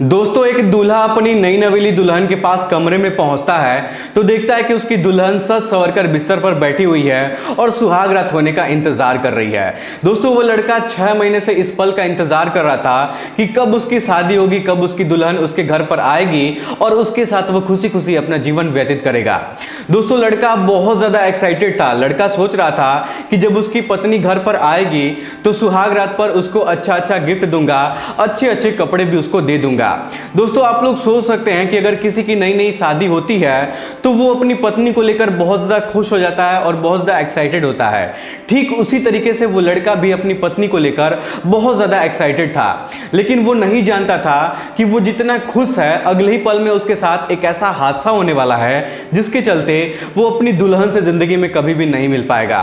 दोस्तों, एक दूल्हा अपनी नई नवेली दुल्हन के पास कमरे में पहुंचता है तो देखता है कि उसकी दुल्हन सज संवर कर बिस्तर पर बैठी हुई है और सुहाग रात होने का इंतजार कर रही है। दोस्तों, वो लड़का 6 महीने से इस पल का इंतजार कर रहा था कि कब उसकी शादी होगी, कब उसकी दुल्हन उसके घर पर आएगी और उसके साथ वो खुशी खुशी अपना जीवन व्यतीत करेगा। दोस्तों, लड़का बहुत ज्यादा एक्साइटेड था। लड़का सोच रहा था कि जब उसकी पत्नी घर पर आएगी तो सुहाग रात पर उसको अच्छा अच्छा गिफ्ट दूंगा, अच्छे अच्छे कपड़े भी उसको दे दूंगा। दोस्तों, आप लोग सोच सकते हैं कि अगर किसी की नई नई शादी होती है तो वो अपनी पत्नी को लेकर बहुत ज्यादा खुश हो जाता है और बहुत ज्यादा एक्साइटेड होता है। ठीक उसी तरीके से वो लड़का भी अपनी पत्नी को लेकर बहुत ज्यादा एक्साइटेड था, लेकिन वो नहीं जानता था कि वो जितना खुश है अगले ही पल में उसके साथ एक ऐसा हादसा होने वाला है जिसके चलते वो अपनी दुल्हन से जिंदगी में कभी भी नहीं मिल पाएगा।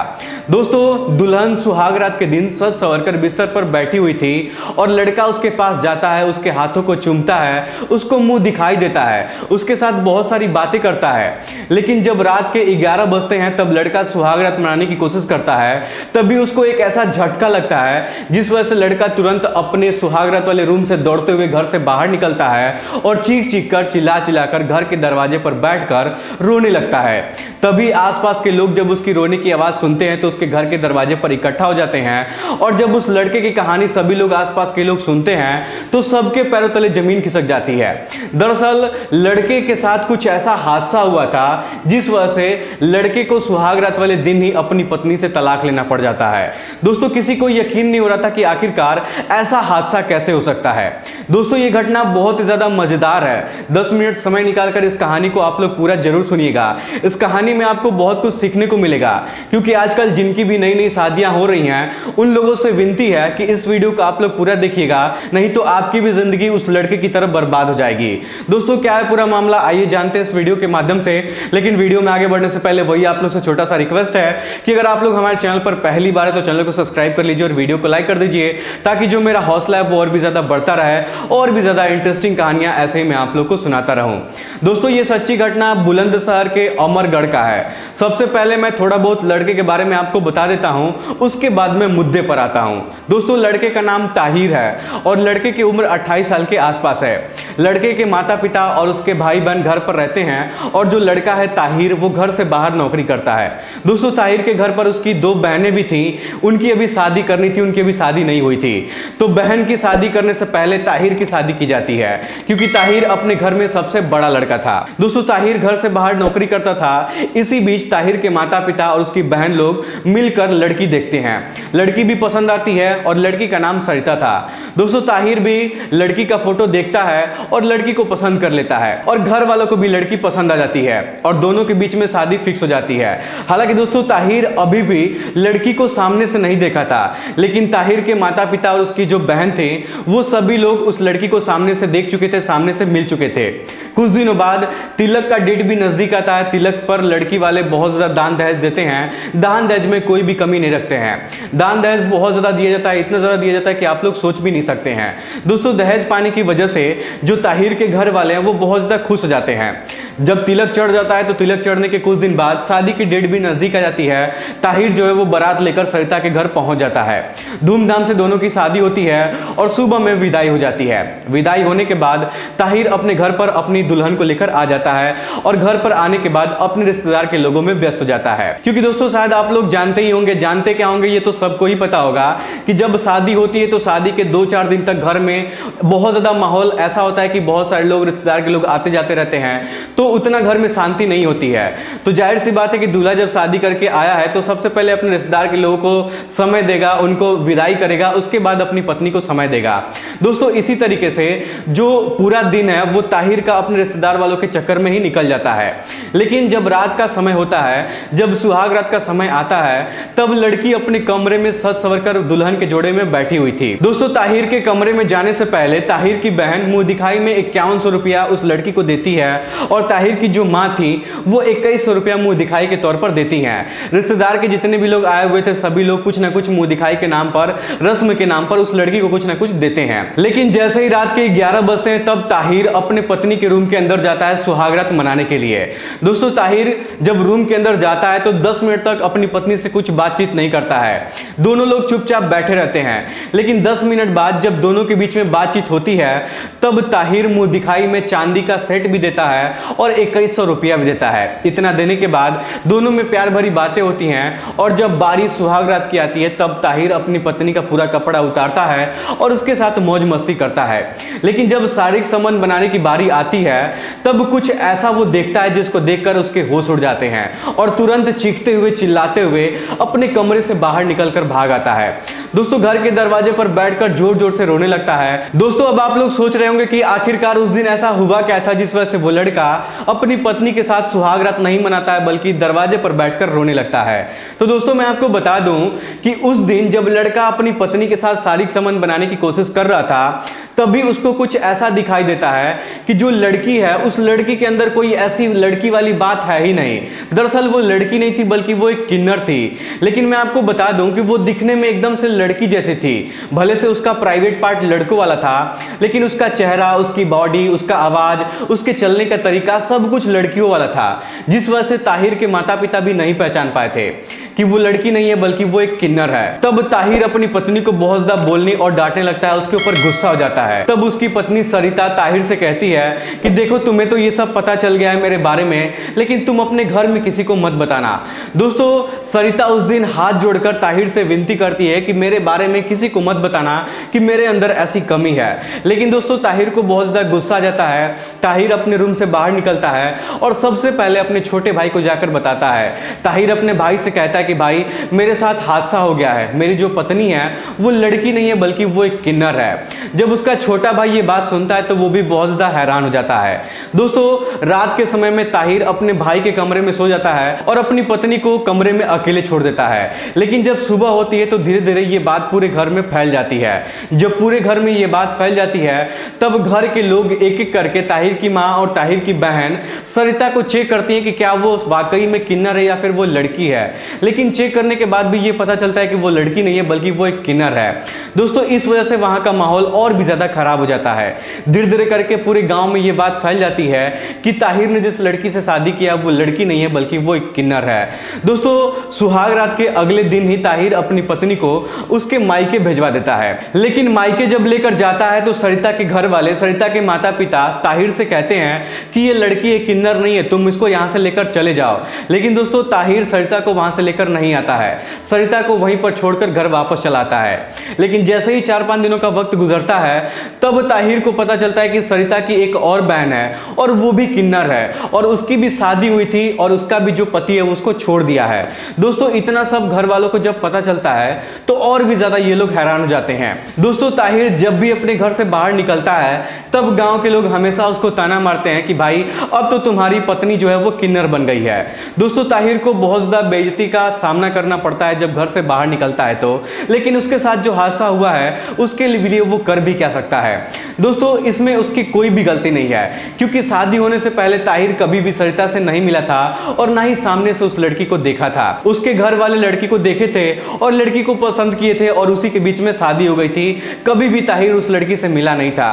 दोस्तों, दुल्हन सुहाग रात के दिन सज संवर कर बिस्तर पर बैठी हुई थी और लड़का उसके पास जाता है, उसके हाथों को चूमता है, उसको मुंह दिखाई देता है, उसके साथ बहुत सारी बातें करता है। लेकिन जब रात के 11 बजते हैं तब लड़का सुहाग रात मनाने की कोशिश करता है। तभी उसको एक ऐसा झटका लगता है जिस वजह से लड़का तुरंत अपने सुहाग रात वाले रूम से दौड़ते हुए घर से बाहर निकलता है और चीख चीख कर चिल्ला चिल्ला कर घर के दरवाजे पर बैठकर रोने लगता है। तभी आसपास के लोग जब उसकी रोने की आवाज सुनते हैं तो उसके घर के दरवाजे पर इकट्ठा हो जाते हैं और जब उस लड़के की कहानी सभी लोग आसपास के लोग सुनते हैं तो सबके पैरों तले जमीन खिसक जाती है। दरअसल लड़के के साथ कुछ ऐसा हादसा हुआ था जिस वजह से लड़के को सुहाग रात वाले दिन ही अपनी पत्नी से तलाक लेना पड़ जाता है। दोस्तों, किसी को यकीन नहीं हो रहा था कि आखिरकार ऐसा हादसा कैसे हो सकता है। दोस्तों, ये घटना बहुत ही ज्यादा मजेदार है। 10 मिनट समय निकालकर इस कहानी को आप लोग पूरा जरूर सुनिएगा। इस कहानी में आपको बहुत कुछ सीखने को मिलेगा, क्योंकि आजकल जिनकी भी नई नई शादियां हो रही हैं उन लोगों से विनती है कि इस वीडियो को आप लोग पूरा देखिएगा, नहीं तो आपकी भी जिंदगी उस लड़के की तरफ बर्बाद हो जाएगी। दोस्तों, क्या है पूरा मामला, आइए जानते हैं इस वीडियो के माध्यम से। लेकिन वीडियो में आगे बढ़ने से पहले वही आप लोग से छोटा सा रिक्वेस्ट है कि अगर आप लोग हमारे चैनल पर पहली बार है तो चैनल को सब्सक्राइब कर लीजिए और वीडियो को लाइक कर दीजिए, ताकि जो मेरा हौसला है वो और भी ज्यादा बढ़ता रहे और भी ज्यादा इंटरेस्टिंग कहानियां ऐसे ही मैं आप लोग को सुनाता रहूं। दोस्तों, ये सच्ची घटना बुलंदशहर के अमरगढ़ का है। सबसे पहले मैं थोड़ा बहुत लड़के के बारे में आपको बता देता हूं, उसके बाद मैं मुद्दे पर आता हूं। दोस्तों, लड़के का नाम ताहिर है और लड़के की उम्र 28 साल के आसपास है। लड़के के माता पिता और उसके भाई बहन घर पर रहते हैं और जो लड़का है ताहिर वो घर से बाहर नौकरी करता है। दोस्तों, ताहिर के घर पर उसकी 2 बहनें भी थी, उनकी अभी शादी करनी थी, उनकी अभी शादी नहीं हुई थी। तो बहन की शादी करने से पहले ताहिर की शादी की जाती है, क्योंकि ताहिर अपने घर में सबसे बड़ा लड़का था। दोस्तों, ताहिर घर से बाहर नौकरी करता था। इसी बीच ताहिर के माता पिता और उसकी बहन लोग मिलकर लड़की देखते हैं। लड़की भी पसंद आती है और लड़की का नाम सरिता था। दोस्तों, ताहिर भी लड़की का फोटो देखता है और लड़की को पसंद कर लेता है और घर वालों को भी लड़की पसंद आ जाती है और दोनों के बीच में शादी फिक्स हो जाती है। हालांकि दोस्तों, ताहिर अभी भी लड़की को सामने से नहीं देखा था, लेकिन ताहिर के माता पिता और उसकी जो बहन थे वो सभी लोग उस लड़की को सामने से देख चुके थे, सामने से मिल चुके थे। कुछ दिनों बाद तिलक का डेट भी नजदीक आता है। तिलक पर लड़की वाले बहुत ज्यादा दान दहेज देते हैं। दान दहेज में कोई भी कमी नहीं रखते हैं। दान दहेज बहुत ज्यादा दिया जाता है, इतना ज्यादा दिया जाता है कि आप लोग सोच भी नहीं सकते हैं। दोस्तों, दहेज पाने की वजह से जो ताहिर के घर वाले हैं वो बहुत ज्यादा खुश हो जाते हैं। जब तिलक चढ़ जाता है तो तिलक चढ़ने के कुछ दिन बाद शादी की डेट भी नजदीक आ जाती है। ताहिर जो है वो बारात लेकर सरिता के घर पहुंच जाता है। धूमधाम से दोनों की शादी होती है और सुबह में विदाई हो जाती है। विदाई होने के बाद ताहिर अपने घर पर अपनी दुल्हन को लेकर आ जाता है और घर पर आने के बाद अपने रिश्तेदार के लोगों में व्यस्त हो जाता है। क्योंकि दोस्तों, शायद आप लोग जानते ही होंगे, जानते क्या होंगे ये तो सबको ही पता होगा कि जब शादी होती है तो शादी के 2-4 दिन तक घर में बहुत ज्यादा माहौल ऐसा होता है कि बहुत सारे लोग, रिश्तेदार के लोग आते जाते रहते हैं, तो उतना घर में शांति नहीं होती है। तो जाहिर सी बात है कि दूल्हा जब शादी करके आया है तो सबसे पहले अपने रिश्तेदार के लोगों को समय देगा, उनको विदाई करेगा, उसके बाद अपनी पत्नी को समय देगा। दोस्तों, इसी तरीके से जो पूरा दिन है वो ताहिर का अपने रिश्तेदार वालों के चक्कर में ही निकल जाता है। लेकिन जब रात का समय होता है, जब सुहाग रात का समय आता है, तब लड़की अपने कमरे में सज संवर कर दुल्हन के जोड़े में बैठी हुई थी। दोस्तों, ताहिर के कमरे में जाने से पहले ताहिर की बहन मुंह दिखाई में 5100 रुपया उस लड़की को देती है और ताहिर की जो माँ थी वो 2100 रुपया मुंह दिखाई के तौर पर देती हैं। रिश्तेदार के जितने भी लोग आए हुए थे सभी लोग कुछ ना कुछ मुंह दिखाई के नाम पर, रस्म के नाम पर उस लड़की को कुछ ना कुछ देते हैं। लेकिन जैसे ही रात के 11 बजते हैं तब ताहिर अपने पत्नी के रूम के अंदर जाता है सुहागरात मनाने के लिए। दोस्तों ताहिर जब रूम के अंदर जाता है तो 10 मिनट तक अपनी पत्नी से कुछ बातचीत नहीं करता है। दोनों लोग चुपचाप बैठे रहते हैं। लेकिन 10 मिनट बाद जब दोनों के बीच में बातचीत होती है तब ताहिर मुंह दिखाई में चांदी का सेट भी देता है और 2100 रुपया भी देता है। इतना देने के बाद दोनों में प्यार भरी बातें होती हैं और जब बारी सुहागरात की आती है तब ताहिर अपनी पत्नी का पूरा कपड़ा उतारता है और उसके साथ मौज मस्ती करता है। लेकिन जब शारीरिक संबंध बनाने की बारी आती है तब कुछ ऐसा वो देखता है जिसको देखकर उसके होश उड़ जाते हैं और तुरंत चीखते हुए चिल्लाते हुए अपने कमरे से बाहर निकलकर भाग आता है। दोस्तों घर के दरवाजे पर बैठकर जोर जोर से रोने लगता है। दोस्तों अब आप लोग सोच रहे होंगे कि आखिरकार उस दिन ऐसा हुआ क्या था जिस वजह से वो लड़का अपनी पत्नी के साथ सुहागरात नहीं मनाता है बल्कि दरवाजे पर बैठकर रोने लगता है। तो दोस्तों मैं आपको बता दूं कि उस दिन जब लड़का अपनी पत्नी के साथ शारीरिक संबंध बनाने की कोशिश कर रहा था तभी उसको कुछ ऐसा दिखाई देता है कि जो लड़की है उस लड़की के अंदर कोई ऐसी लड़की वाली बात है ही नहीं। दरअसल वो लड़की नहीं थी बल्कि वो एक किन्नर थी। लेकिन मैं आपको बता दूं कि वो दिखने में एकदम से लड़की जैसी थी। भले से उसका प्राइवेट पार्ट लड़कों वाला था लेकिन उसका चेहरा, उसकी बॉडी, उसका आवाज, उसके चलने का तरीका सब कुछ लड़कियों वाला था, जिस वजह से ताहिर के माता पिता भी नहीं पहचान पाए थे कि वो लड़की नहीं है बल्कि वो एक किन्नर है। तब ताहिर अपनी पत्नी को बहुत ज्यादा बोलने और डांटने लगता है, उसके ऊपर गुस्सा हो जाता है। तब उसकी पत्नी सरिता ताहिर से कहती है कि देखो तुम्हें तो ये सब पता चल गया है मेरे बारे में, लेकिन तुम अपने घर में किसी को मत बताना। दोस्तों सरिता उस दिन हाथ जोड़कर ताहिर से विनती करती है कि मेरे बारे में किसी को मत बताना कि मेरे अंदर ऐसी कमी है। लेकिन दोस्तों ताहिर को बहुत ज्यादा गुस्सा आ जाता है। ताहिर अपने रूम से बाहर निकलता है और सबसे पहले अपने छोटे भाई को जाकर बताता है। ताहिर अपने भाई से कहता है कि भाई मेरे साथ हादसा हो गया है, मेरी जो पत्नी है वो लड़की नहीं है बल्कि वो एक किन्नर है। जब उसका छोटा भाई ये बात सुनता है तो वो भी बहुत ज्यादा हैरान हो जाता है। दोस्तों रात के समय में ताहिर अपने भाई के कमरे में सो जाता है और अपनी पत्नी को कमरे में अकेले छोड़ देता है। लेकिन जब सुबह होती है तो धीरे धीरे ये बात पूरे घर में फैल जाती है। जब पूरे घर में ये बात फैल जाती है तब घर के लोग एक एक करके ताहिर की माँ और ताहिर की बहन सरिता को चेक करती है कि क्या वो वाकई में किन्नर है या फिर वो लड़की है। लेकिन चेक करने के बाद भी ये पता चलता है कि वो लड़की नहीं है बल्कि वो एक किन्नर है। दोस्तों इस वजह से वहां का माहौल और भी ज्यादा खराब हो जाता है। धीरे धीरे करके पूरे गांव में ये बात फैल जाती है कि ताहिर ने जिस लड़की से शादी किया वो लड़की नहीं है बल्कि वो एक किन्नर है। दोस्तों सुहाग रात के अगले दिन ही ताहिर अपनी पत्नी को उसके मायके भेजवा देता है। लेकिन मायके जब लेकर जाता है तो सरिता के घर वाले, सरिता के माता पिता ताहिर से कहते हैं कि ये लड़की एक किन्नर नहीं है, तुम इसको यहां से लेकर चले जाओ। लेकिन दोस्तों ताहिर सरिता को वहां से लेकर नहीं आता है, सरिता को वहीं पर छोड़कर घर वापस चलाता है। लेकिन जैसे ही 4-5 दिनों का वक्त गुजरता है तब ताहिर को पता चलता है कि सरिता की एक और बहन है और वो भी किन्नर है और उसकी भी शादी हुई थी और उसका भी जो पति है उसको छोड़ दिया है। दोस्तों इतना सब घर वालों को जब पता चलता है तो और भी ज्यादा ये लोग हैरान हो जाते हैं। दोस्तों ताहिर जब भी अपने घर से बाहर निकलता है तब गांव के लोग हमेशा उसको ताना मारते हैं कि भाई अब तो तुम्हारी पत्नी जो है वो किन्नर बन गई है। दोस्तों ताहिर को बहुत ज्यादा बेइज्जती का सामना करना पड़ता है जब घर से बाहर निकलता है तो, लेकिन उसके साथ जो हादसा हुआ है उसके लिए वो कर भी क्या सकता है। दोस्तों इसमें उसकी कोई भी गलती नहीं है क्योंकि शादी होने से पहले ताहिर कभी भी सरिता से नहीं मिला था और ना ही सामने से उस लड़की को देखा था। उसके घर वाले लड़की को देखे थे और लड़की को पसंद किए थे और उसी के बीच में शादी हो गई थी। कभी भी ताहिर उस लड़की से मिला नहीं था।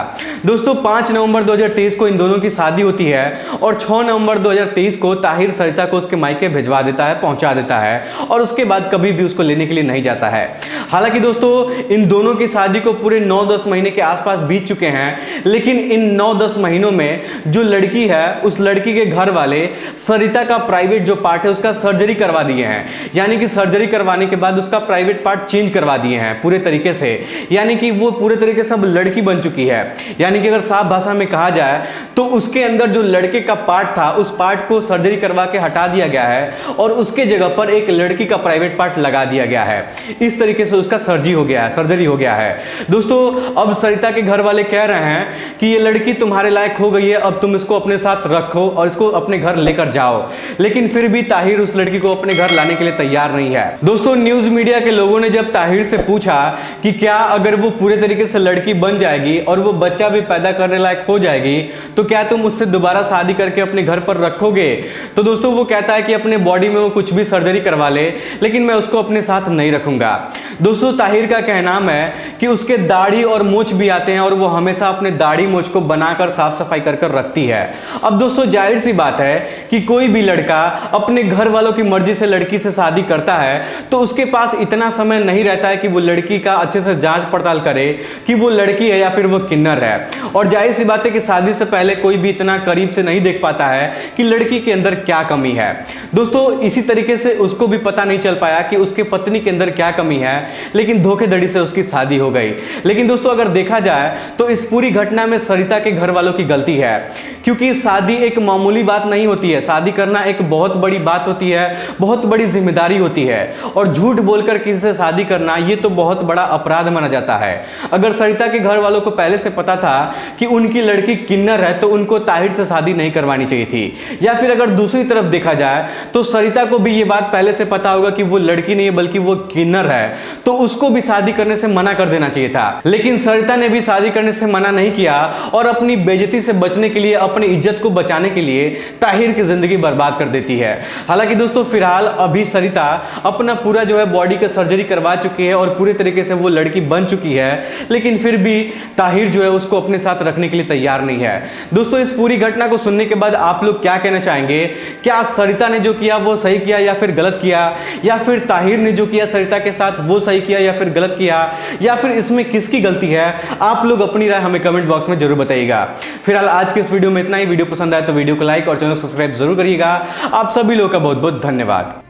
दोस्तों 5 नवंबर 2023 को इन दोनों की शादी होती है और 6 नवंबर 2023 को ताहिर सरिता को उसके मायके भिजवा देता है, पहुंचा देता है और उसके बाद कभी भी उसको लेने के लिए नहीं जाता है। हालांकि दोस्तों इन दोनों की शादी को पूरे 9-10 महीने के आसपास बीत चुके हैं, लेकिन इन 9-10 महीनों में जो लड़की है उस लड़की के घर वाले सरिता का प्राइवेट जो पार्ट है उसका सर्जरी करवा दिए हैं। यानी कि सर्जरी करवाने के बाद उसका प्राइवेट पार्ट चेंज करवा दिए हैं पूरे तरीके से, यानी कि वो पूरे तरीके से अब लड़की बन चुकी है। यानी कि अगर साफ भाषा में कहा जाए तो उसके अंदर जो लड़के का पार्ट था उस पार्ट को सर्जरी करवा के हटा दिया गया है और उसके जगह पर एक लड़की का प्राइवेट पार्ट लगा दिया गया है। इस तरीके से उसका सर्जरी हो गया है। दोस्तों अब सरिता के घर वाले कह रहे हैं कि ये लड़की तुम्हारे लायक हो गई है, अब तुम इसको अपने साथ रखो और इसको अपने घर लेकर जाओ। लेकिन फिर भी ताहिर उस लड़की को अपने घर लाने के लिए तैयार नहीं है। दोस्तों न्यूज मीडिया के लोगों ने जब ताहिर से पूछा कि क्या अगर वो पूरे तरीके से लड़की बन जाएगी और वो बच्चा भी पैदा करने लायक हो जाएगी तो तो क्या तुम उससे दोबारा शादी करके अपने घर पर रखोगे? तो दोस्तों वो कहता है कि अपने बॉडी में वो कुछ भी सर्जरी करवा ले, लेकिन मैं उसको अपने साथ नहीं रखूंगा। दोस्तों ताहिर का कहना है कि उसके दाढ़ी और मूंछ भी आते हैं और वो हमेशा अपने दाढ़ी मूंछ को बनाकर साफ सफाई कर रखती है। अब दोस्तों जाहिर सी बात है कि कोई भी लड़का अपने घर वालों की मर्जी से लड़की से शादी करता है तो उसके पास इतना समय नहीं रहता है कि वो लड़की का अच्छे से जांच पड़ताल करे कि वो लड़की है या फिर वो किन्नर है। और जाहिर सी बात है कि शादी से पहले कोई भी इतना करीब से नहीं देख पाता है कि लड़की के अंदर क्या कमी है। दोस्तों इसी तरीके से उसको भी पता नहीं चल पाया कि उसके पत्नी के अंदर क्या कमी है, लेकिन धोखेधड़ी से उसकी शादी हो गई। लेकिन दोस्तों अगर देखा जाए तो इस पूरी घटना में सरिता के घर वालों की गलती है, क्योंकि शादी एक मामूली बात नहीं होती है। शादी करना एक बहुत बड़ी बात होती है, बहुत बड़ी जिम्मेदारी होती है, और झूठ बोलकर किसी से शादी करना ये तो बहुत बड़ा अपराध माना जाता है। अगर सरिता के घर वालों को पहले से पता था कि उनकी लड़की किन्नर है तो उनको ताहिर से शादी नहीं करवानी चाहिए थी। या फिर अगर दूसरी तरफ देखा जाए तो सरिता को भी ये बात पहले से पता होगा कि वो लड़की नहीं है बल्कि वो किन्नर है, तो उसको भी शादी करने से मना कर देना चाहिए था। लेकिन सरिता ने भी शादी करने से मना नहीं किया और अपनी बेइज्जती से बचने के लिए, अपनी इज्जत को बचाने के लिए ताहिर की जिंदगी बर्बाद कर देती है। हालांकि दोस्तों फिलहाल अभी सरिता अपना पूरा जो है बॉडी का सर्जरी करवा चुकी है और पूरी तरीके से वो लड़की बन चुकी है, लेकिन फिर भी ताहिर जो है उसको अपने साथ रखने के लिए तैयार नहीं है। दोस्तों इस पूरी घटना को सुनने के बाद आप लोग क्या कहना चाहेंगे? क्या सरिता ने जो किया वो सही किया या फिर गलत किया, या फिर ताहिर ने जो किया सरिता के साथ वो सही किया या फिर गलत किया, या फिर इसमें किसकी गलती है? आप लोग अपनी राय हमें कमेंट बॉक्स में जरूर बताइएगा। फिलहाल आज के इस वीडियो में इतना ही। वीडियो पसंद आए तो वीडियो को लाइक और चैनल को सब्सक्राइब जरूर करिएगा। आप सभी लोगों का बहुत बहुत धन्यवाद।